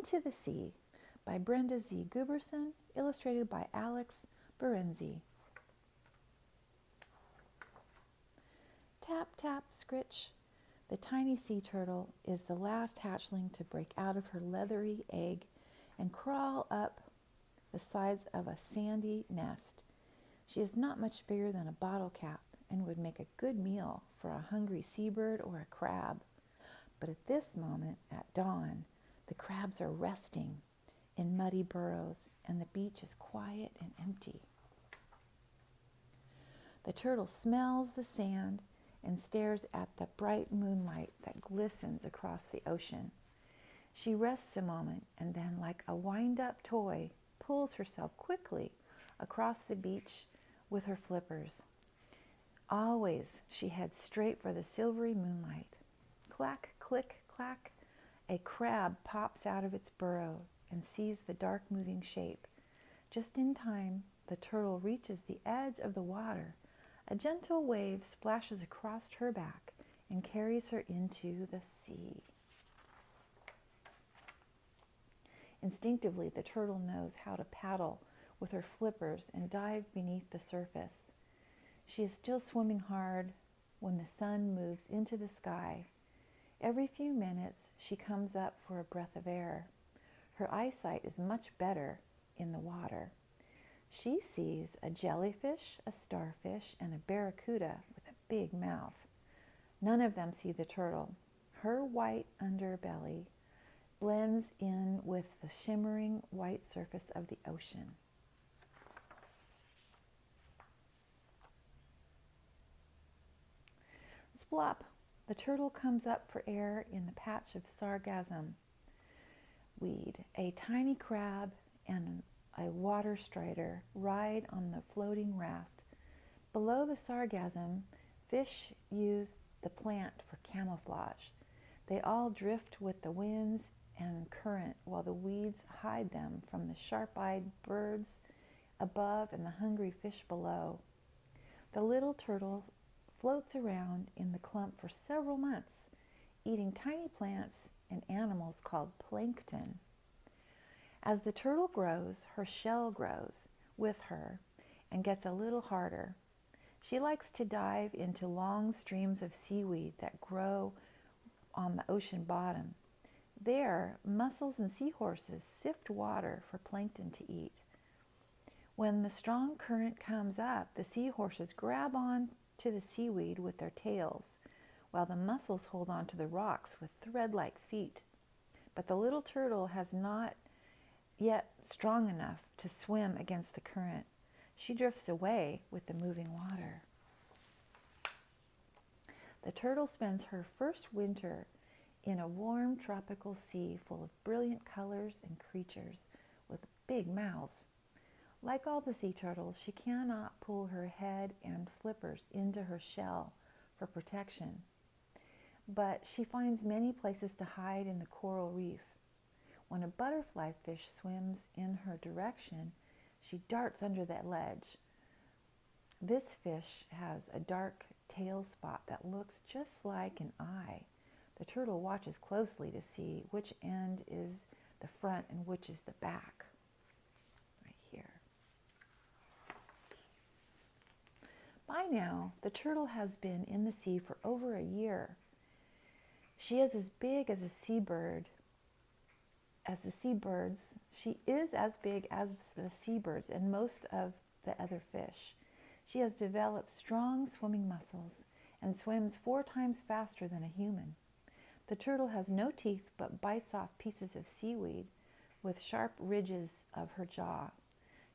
Into the Sea by Brenda Z. Guiberson, illustrated by Alix, Berenzy. Tap, tap, scritch. The tiny sea turtle is the last hatchling to break out of her leathery egg and crawl up the sides of a sandy nest. She is not much bigger than a bottle cap and would make a good meal for a hungry seabird or a crab. But at this moment, at dawn, the crabs are resting in muddy burrows and the beach is quiet and empty. The turtle smells the sand and stares at the bright moonlight that glistens across the ocean. She rests a moment and then, like a wind-up toy, pulls herself quickly across the beach with her flippers. Always she heads straight for the silvery moonlight. Clack, click, clack. A crab pops out of its burrow and sees the dark moving shape. Just in time, the turtle reaches the edge of the water. A gentle wave splashes across her back and carries her into the sea. Instinctively, the turtle knows how to paddle with her flippers and dive beneath the surface. She is still swimming hard when the sun moves into the sky. Every few minutes, she comes up for a breath of air. Her eyesight is much better in the water. She sees a jellyfish, a starfish, and a barracuda with a big mouth. None of them see the turtle. Her white underbelly blends in with the shimmering white surface of the ocean. Splop! The turtle comes up for air in the patch of sargassum weed. A tiny crab and a water strider ride on the floating raft. Below the sargassum, fish use the plant for camouflage. They all drift with the winds and current while the weeds hide them from the sharp-eyed birds above and the hungry fish below. The little turtle floats around in the clump for several months, eating tiny plants and animals called plankton. As the turtle grows, her shell grows with her and gets a little harder. She likes to dive into long streams of seaweed that grow on the ocean bottom. There, mussels and seahorses sift water for plankton to eat. When the strong current comes up, the seahorses grab on to the seaweed with their tails, while the mussels hold on to the rocks with thread-like feet. But the little turtle has not yet strong enough to swim against the current. She drifts away with the moving water. The turtle spends her first winter in a warm tropical sea full of brilliant colors and creatures with big mouths. Like all the sea turtles, she cannot pull her head and flippers into her shell for protection. But she finds many places to hide in the coral reef. When a butterfly fish swims in her direction, she darts under that ledge. This fish has a dark tail spot that looks just like an eye. The turtle watches closely to see which end is the front and which is the back. Right here. By now, the turtle has been in the sea for over a year. She is as big as a seabird. She is as big as the seabirds and most of the other fish. She has developed strong swimming muscles and swims 4 times faster than a human. The turtle has no teeth but bites off pieces of seaweed with sharp ridges of her jaw.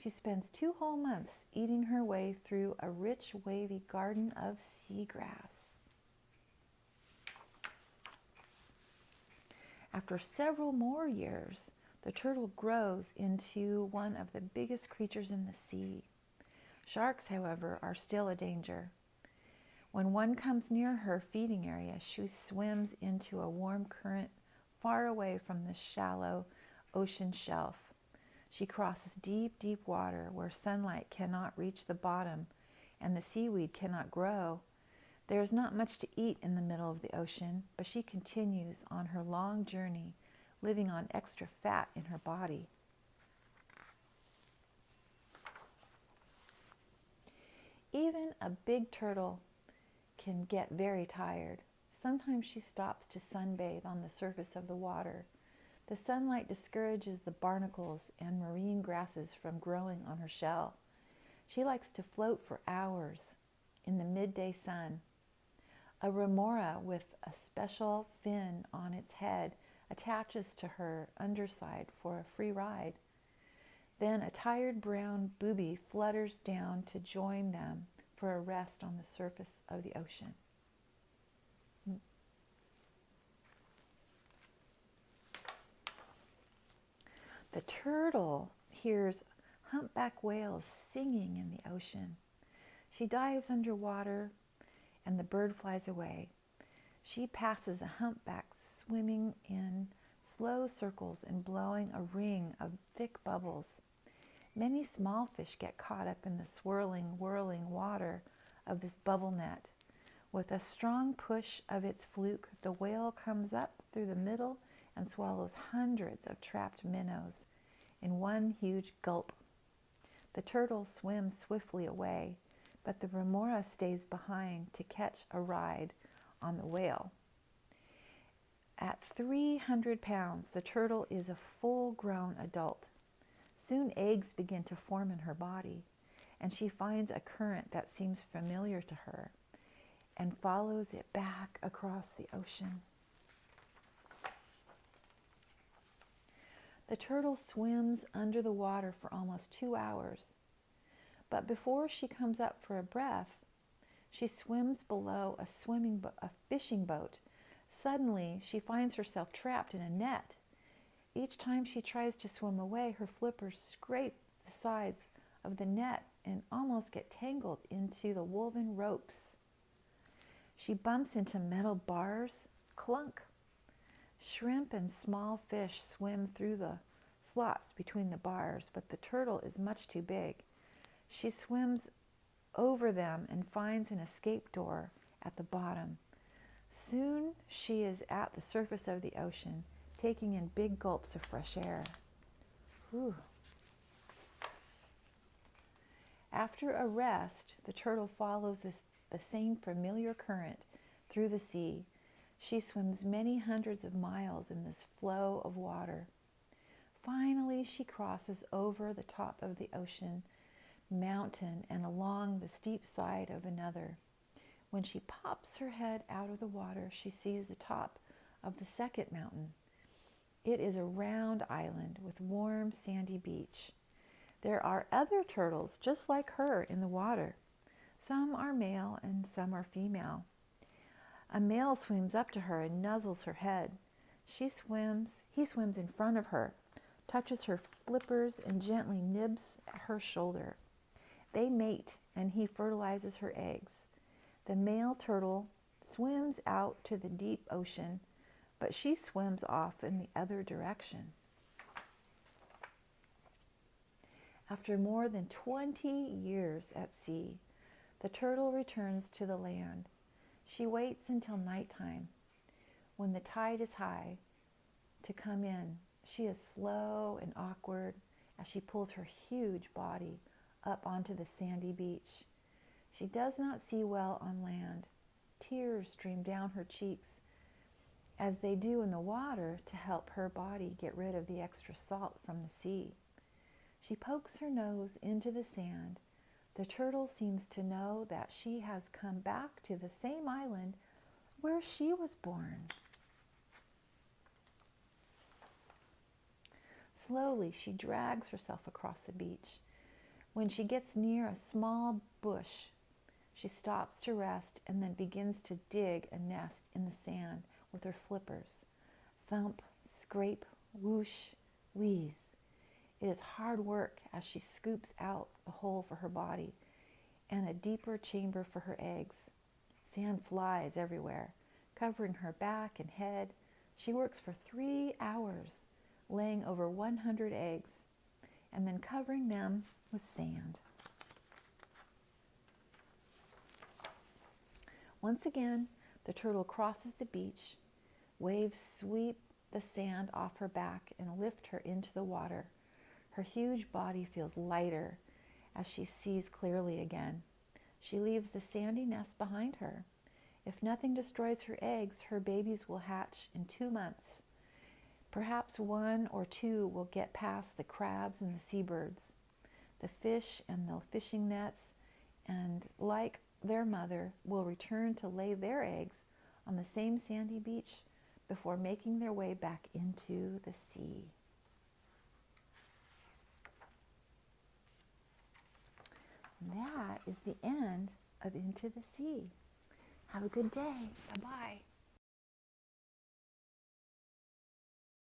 She spends 2 whole months eating her way through a rich, wavy garden of seagrass. After several more years, the turtle grows into one of the biggest creatures in the sea. Sharks, however, are still a danger. When one comes near her feeding area, she swims into a warm current far away from the shallow ocean shelf. She crosses deep, deep water where sunlight cannot reach the bottom and the seaweed cannot grow. There is not much to eat in the middle of the ocean, but she continues on her long journey, living on extra fat in her body. Even a big turtle can get very tired. Sometimes she stops to sunbathe on the surface of the water. The sunlight discourages the barnacles and marine grasses from growing on her shell. She likes to float for hours in the midday sun. A remora with a special fin on its head attaches to her underside for a free ride. Then a tired brown booby flutters down to join them for a rest on the surface of the ocean. The turtle hears humpback whales singing in the ocean. She dives underwater and the bird flies away. She passes a humpback swimming in slow circles and blowing a ring of thick bubbles. Many small fish get caught up in the swirling, whirling water of this bubble net. With a strong push of its fluke, the whale comes up through the middle and swallows hundreds of trapped minnows in one huge gulp. The turtle swims swiftly away, but the remora stays behind to catch a ride on the whale. At 300 pounds, the turtle is a full-grown adult. Soon eggs begin to form in her body, and she finds a current that seems familiar to her and follows it back across the ocean. The turtle swims under the water for almost 2 hours, but before she comes up for a breath, she swims below a fishing boat. Suddenly, she finds herself trapped in a net. Each time she tries to swim away, her flippers scrape the sides of the net and almost get tangled into the woven ropes. She bumps into metal bars, clunk. Shrimp and small fish swim through the slots between the bars, but the turtle is much too big. She swims over them and finds an escape door at the bottom. Soon she is at the surface of the ocean, taking in big gulps of fresh air. Whew. After a rest, the turtle follows the same familiar current through the sea. She swims many hundreds of miles in this flow of water. Finally, she crosses over the top of the ocean mountain and along the steep side of another. When she pops her head out of the water, she sees the top of the second mountain. It is a round island with warm, sandy beach. There are other turtles just like her in the water. Some are male and some are female. A male swims up to her and nuzzles her head. He swims in front of her, touches her flippers, and gently nibs at her shoulder. They mate, and he fertilizes her eggs. The male turtle swims out to the deep ocean, but she swims off in the other direction. After more than 20 years at sea, the turtle returns to the land. She waits until nighttime, when the tide is high, to come in. She is slow and awkward as she pulls her huge body up onto the sandy beach. She does not see well on land. Tears stream down her cheeks, as they do in the water, to help her body get rid of the extra salt from the sea. She pokes her nose into the sand. The turtle seems to know that she has come back to the same island where she was born. Slowly, she drags herself across the beach. When she gets near a small bush, she stops to rest and then begins to dig a nest in the sand with her flippers. Thump, scrape, whoosh, wheeze. It is hard work as she scoops out a hole for her body and a deeper chamber for her eggs. Sand flies everywhere, covering her back and head. She works for 3 hours, laying over 100 eggs, and then covering them with sand. Once again, the turtle crosses the beach. Waves sweep the sand off her back and lift her into the water. Her huge body feels lighter as she sees clearly again. She leaves the sandy nest behind her. If nothing destroys her eggs, her babies will hatch in 2 months. Perhaps 1 or 2 will get past the crabs and the seabirds, the fish and the fishing nets, and like their mother, will return to lay their eggs on the same sandy beach before making their way back into the sea. And that is the end of Into the Sea. Have a good day. Bye-bye.